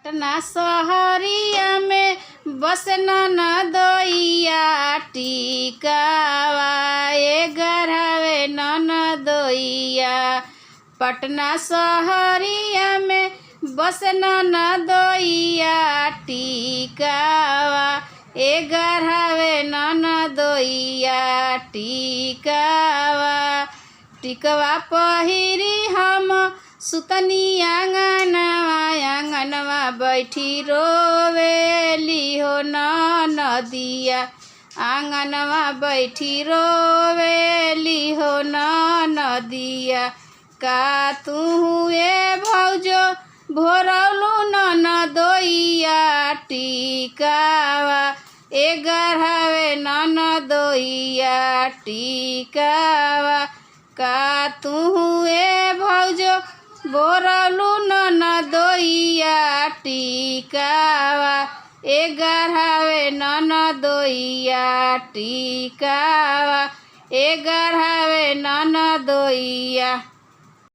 पटना शहरिया में बस ननदोइया टिकावा गढ़ावे ननदोइया। पटना शहरिया में बस ननदोइया टिकावा गढ़ावे ननदोइया टिकावा। टिकवा पहिरी हम सुतनी आंगनवा आंगनवा बैठी रोवेली हो ननदिया। आंगनवा बैठी रोवेली हो ननदिया। का तू ए भौजो भोरौलू ननदोइया टिकावा गढ़ावे ननदोइया टिकावा। का तू ए भौजो बोरलू ननदोइया टिकावा गढ़ावे ननदोइया टिकावा गढ़ावे ननदोइया।